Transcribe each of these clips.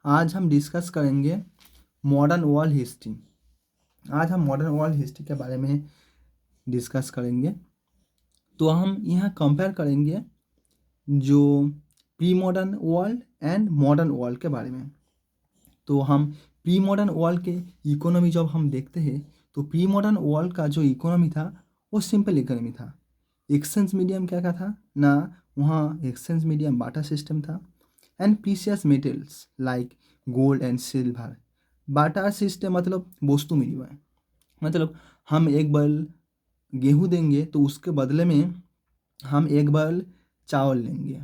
आज हम डिस्कस करेंगे मॉडर्न वर्ल्ड हिस्ट्री। आज हम मॉडर्न वर्ल्ड हिस्ट्री के बारे में डिस्कस करेंगे। तो हम यहाँ कंपेयर करेंगे जो pre modern world and modern world के बारे में। तो हम प्री मॉडर्न वर्ल्ड के इकोनॉमी जब हम देखते हैं तो प्री मॉडर्न वर्ल्ड का जो इकोनॉमी था वो सिंपल इकोनॉमी था। एक्सचेंज मीडियम क्या था ना, वहाँ एक्सचेंज मीडियम बाटा सिस्टम था and precious metals like gold and silver. Bata system मतलब वस्तु विनिमय, मतलब हम एक बल गेहूँ देंगे तो उसके बदले में हम एक बल चावल लेंगे।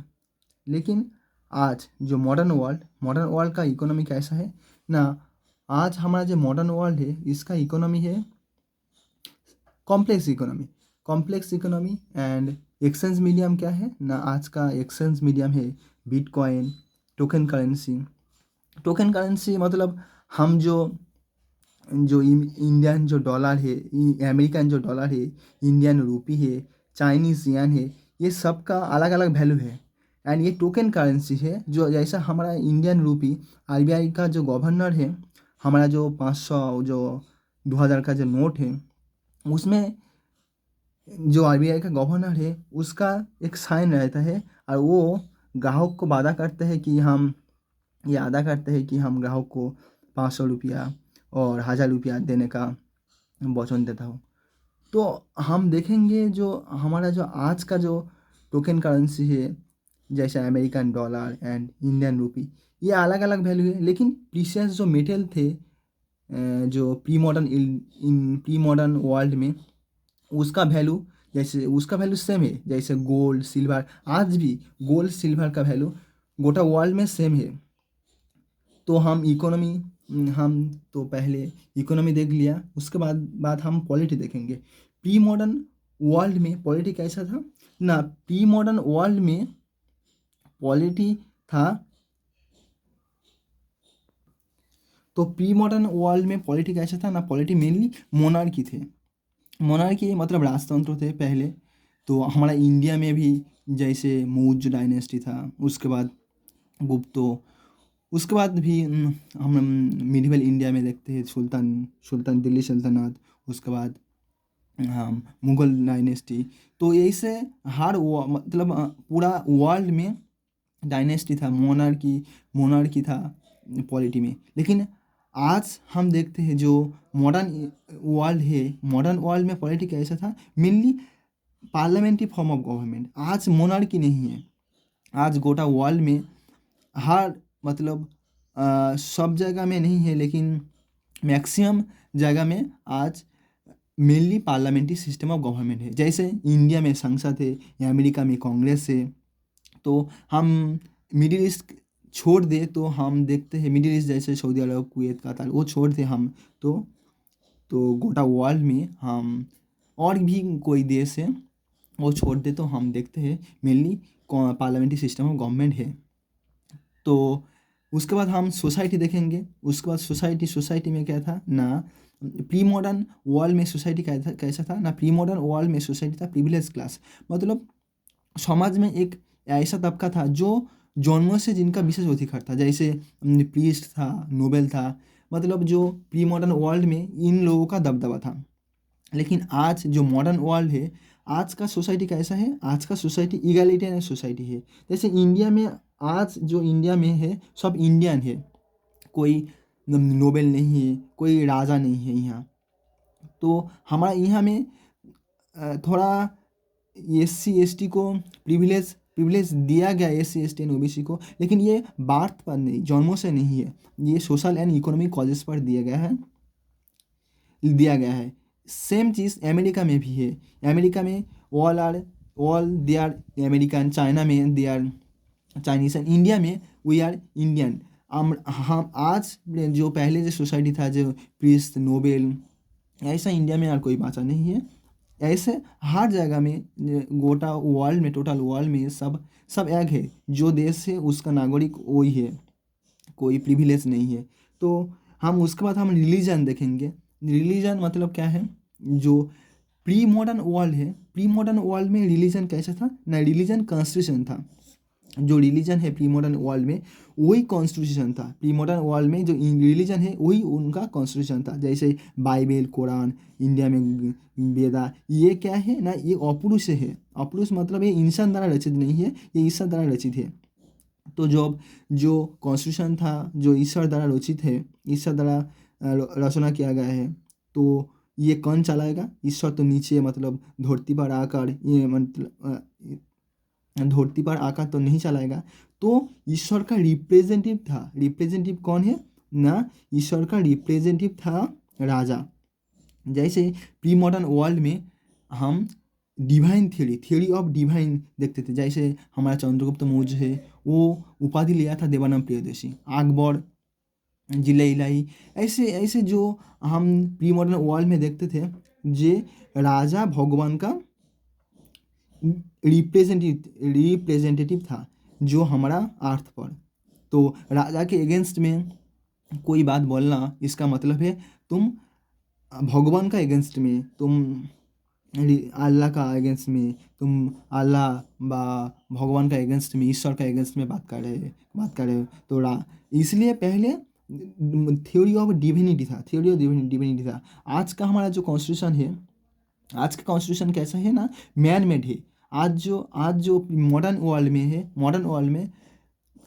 लेकिन आज जो मॉडर्न वर्ल्ड का इकोनॉमी कैसा है ना, आज हमारा जो मॉडर्न वर्ल्ड है इसका इकोनॉमी है complex economy and exchange medium क्या है ना, आज का एक्सचेंज मीडियम है बिटकॉइन, टोकन करेंसी मतलब हम जो जो इंडियन जो डॉलर है, अमेरिकन जो डॉलर है, इंडियन रूपी है, चाइनीज़ यान है, ये सब का अलग अलग वैल्यू है। एंड ये टोकन करेंसी है जो जैसा हमारा इंडियन रूपी आरबीआई का जो गवर्नर है, हमारा जो 500 जो 2000 का जो नोट है उसमें जो आरबीआई का गवर्नर है उसका एक साइन रहता है और वो ग्राहक को वादा करते हैं कि हम ये अदा करते हैं कि हम ग्राहक को 500 रुपया और 1000 रुपया देने का वचन देता हूँ। तो हम देखेंगे जो हमारा जो आज का जो टोकन करेंसी है जैसे American dollar and Indian rupee, ये अलग अलग वैल्यू है। लेकिन प्रीशियस जो मेटल थे जो प्री मॉडर्न वर्ल्ड में उसका वैल्यू सेम है। जैसे गोल्ड सिल्वर, आज भी गोल्ड सिल्वर का वैल्यू गोटा वर्ल्ड में सेम है। तो हम तो पहले इकोनॉमी देख लिया, उसके बाद हम पॉलिटी देखेंगे। प्री मॉडर्न वर्ल्ड में पॉलिटी कैसा था ना, प्री मॉडर्न वर्ल्ड में पॉलिटी था। तो प्री मॉडर्न वर्ल्ड में पॉलिटी कैसा था ना, पॉलिटी मेनली मोनार्की थे। मोनार्की मतलब राजतंत्र थे पहले। तो हमारा इंडिया में भी जैसे मौर्य डायनेस्टी था, उसके बाद गुप्तो, उसके बाद भी हम मिडिवल इंडिया में देखते हैं सुल्तान दिल्ली सल्तनत, उसके बाद हम मुगल डायनेस्टी। तो यही से मतलब पूरा वर्ल्ड में डायनेस्टी था, मोनार्की था पॉलिटी में। लेकिन आज हम देखते हैं जो मॉडर्न वर्ल्ड में पॉलिटी कैसा था, mainly parliamentary form of government. आज मोनार्की नहीं है। आज गोटा वर्ल्ड में हर मतलब सब जगह में नहीं है लेकिन मैक्सिमम जगह में आज mainly parliamentary system of government है। जैसे इंडिया में संसद है या अमेरिका में कांग्रेस है। तो हम मिडिल ईस्ट छोड़ दे तो हम देखते हैं मिडिल ईस्ट जैसे सऊदी अरब, कुवैत, कतर, वो छोड़ दे हम तो गोटा वर्ल्ड में हम और भी कोई देश है वो छोड़ दे तो हम देखते हैं mainly parliamentary system of government है। तो उसके बाद हम सोसाइटी देखेंगे। उसके बाद सोसाइटी में क्या था ना, प्री मॉडर्न वर्ल्ड में सोसाइटी कैसा था ना, प्री मॉडर्न वर्ल्ड में सोसाइटी था प्रिविलेज क्लास। मतलब समाज में एक ऐसा तबका था जो जन्म से जिनका विशेष अधिकार था, जैसे प्रीस्ट था, नोबेल था, मतलब जो प्री मॉडर्न वर्ल्ड में इन लोगों का दबदबा था। लेकिन आज जो मॉडर्न वर्ल्ड है, आज का सोसाइटी कैसा है, आज का सोसाइटी इगैलिटेरियन सोसाइटी है। जैसे इंडिया में आज जो इंडिया में है सब इंडियन है, कोई नोबेल नहीं है, कोई राजा नहीं है यहाँ। तो हमारा यहाँ में थोड़ा SC ST को प्रिविलेज दिया गया, SC ST एंड OBC को, लेकिन ये बार्थ पर नहीं, जन्मों से नहीं है, ये सोशल एंड इकोनॉमिक कॉजेस पर दिया गया है। सेम चीज़ अमेरिका में भी है। अमेरिका में all they are American, China में they are Chinese and India में वी आर इंडियन। हम आज जो पहले जो सोसाइटी था जो प्रीस्ट नोबेल, ऐसा इंडिया में और कोई बाचा नहीं है। ऐसे हर जगह में गोटा वर्ल्ड में, टोटल वर्ल्ड में सब एक है। जो देश है उसका नागरिक वही है, कोई प्रिविलेज नहीं है। तो हम उसके बाद हम रिलीजन देखेंगे। रिलीजन मतलब क्या है, जो प्री मॉडर्न वर्ल्ड है, प्री मॉडर्न वर्ल्ड में रिलीजन कैसा था ना, रिलीजन कॉन्स्टिट्यूशन था। जो रिलीजन है प्री मॉडर्न वर्ल्ड में वही कॉन्स्टिट्यूशन था। प्री मॉडर्न वर्ल्ड में जो रिलीजन है वही उनका कॉन्स्टिट्यूशन था। जैसे बाइबल, कुरान, इंडिया में वेदा, ये क्या है ना, ये अपौरुष है। अपौरुष मतलब ये इंसान द्वारा रचित नहीं है, ये ईश्वर द्वारा रचित है। तो जो कॉन्स्टिट्यूशन था जो ईश्वर द्वारा रचित है, ईश्वर द्वारा रचना किया गया है, तो ये कौन चलाएगा? ईश्वर तो नीचे मतलब धरती पर आकर ये मतलब धरती पर आकर तो नहीं चलाएगा। तो ईश्वर का रिप्रेजेंटेटिव था। रिप्रेजेंटेटिव कौन है ना? ईश्वर का रिप्रेजेंटेटिव था राजा। जैसे प्री मॉडर्न वर्ल्ड में हम डिवाइन थ्योरी ऑफ डिवाइन देखते थे। जैसे हमारा चंद्रगुप्त मौर्य है, वो उपाधि लिया था देवानंद प्रियदर्शी, अकबर, जिले इलाही, ऐसे ऐसे जो हम प्री मॉडर्न वर्ल्ड में देखते थे, जे राजा भगवान का रिप्रेजेंटेटिव था जो हमारा अर्थ पर। तो राजा के अगेंस्ट में कोई बात बोलना, इसका मतलब है तुम भगवान का अगेंस्ट में, तुम अल्लाह का अगेंस्ट में, तुम अल्लाह बा भगवान का अगेंस्ट में, ईश्वर का अगेंस्ट में बात कर रहे हो। तो इसलिए पहले थ्योरी ऑफ डिविनिटी था, थ्योरी ऑफ डिविनिटी था। आज का हमारा जो कॉन्स्टिट्यूशन है, आज का कॉन्स्टिट्यूशन कैसा है ना, मैन मेड है। आज जो मॉडर्न वर्ल्ड में है, मॉडर्न वर्ल्ड में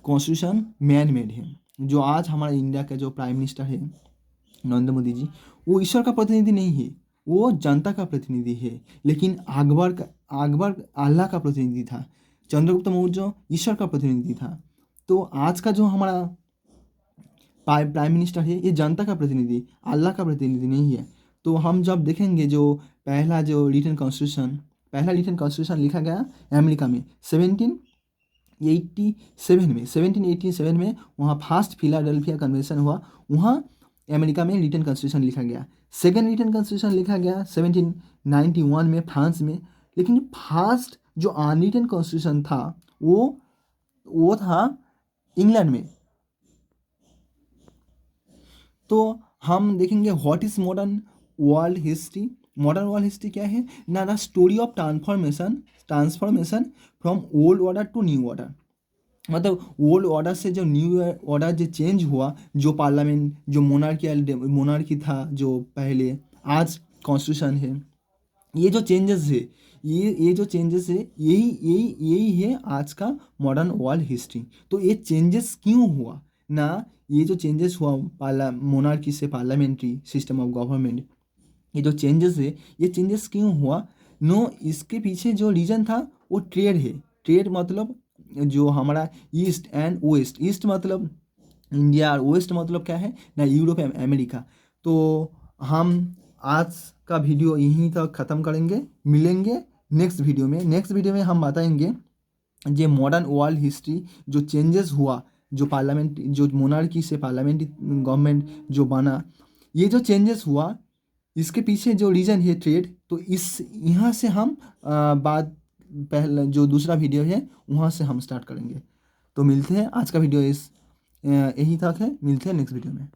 कॉन्स्टिट्यूशन मैन मेड है। जो आज हमारा इंडिया का जो प्राइम मिनिस्टर है नरेंद्र मोदी जी, वो ईश्वर का प्रतिनिधि नहीं है, वो जनता का प्रतिनिधि है। लेकिन अकबर अल्लाह का प्रतिनिधि था, चंद्रगुप्त मौर्य ईश्वर का प्रतिनिधि था। तो आज का जो हमारा प्राइम मिनिस्टर है, ये जनता का प्रतिनिधि, अल्लाह का प्रतिनिधि नहीं है। तो हम जब देखेंगे जो पहला रिटन कॉन्स्टिट्यूशन लिखा गया अमेरिका में 1787 में वहाँ फर्स्ट फिलाडेल्फिया कन्वेंशन हुआ, वहाँ अमेरिका में रिटन कॉन्स्टिट्यूशन लिखा गया। सेकेंड रिटन कॉन्स्टिट्यूशन लिखा गया 1791 में फ्रांस में। लेकिन फर्स्ट जो अनरिटन कॉन्स्टिट्यूशन था वो था इंग्लैंड में। तो हम देखेंगे what is modern world history. Modern world history क्या है ना? The story of transformation from old order to new order. मतलब ओल्ड ऑर्डर से जो न्यू ऑर्डर जो चेंज हुआ, जो पार्लियामेंट, जो मोनार्की था जो पहले, आज कॉन्स्टिट्यूशन है, ये जो चेंजेस है, ये जो चेंजेस है, यही है आज का मॉडर्न वर्ल्ड हिस्ट्री। तो ये चेंजेस क्यों हुआ ना? ये जो चेंजेस हुआ मोनार्की से पार्लियामेंट्री सिस्टम ऑफ गवर्नमेंट, ये जो चेंजेस है, ये चेंजेस क्यों हुआ? नो, इसके पीछे जो रीज़न था वो ट्रेड है। ट्रेड मतलब जो हमारा ईस्ट एंड वेस्ट, ईस्ट मतलब इंडिया और वेस्ट मतलब क्या है ना, यूरोप अमेरिका। तो हम आज का वीडियो यहीं तक ख़त्म करेंगे, मिलेंगे नेक्स्ट वीडियो में हम बताएंगे जो मॉडर्न वर्ल्ड हिस्ट्री जो चेंजेस हुआ, जो पार्लियामेंट, जो मोनार्की से पार्लियामेंट्री गवर्नमेंट जो बना, ये जो चेंजेस हुआ, इसके पीछे जो रीज़न है ट्रेड। तो इस यहाँ से हम बात, पहला जो दूसरा वीडियो है वहाँ से हम स्टार्ट करेंगे। तो मिलते हैं, आज का वीडियो यही तक है, मिलते हैं नेक्स्ट वीडियो में।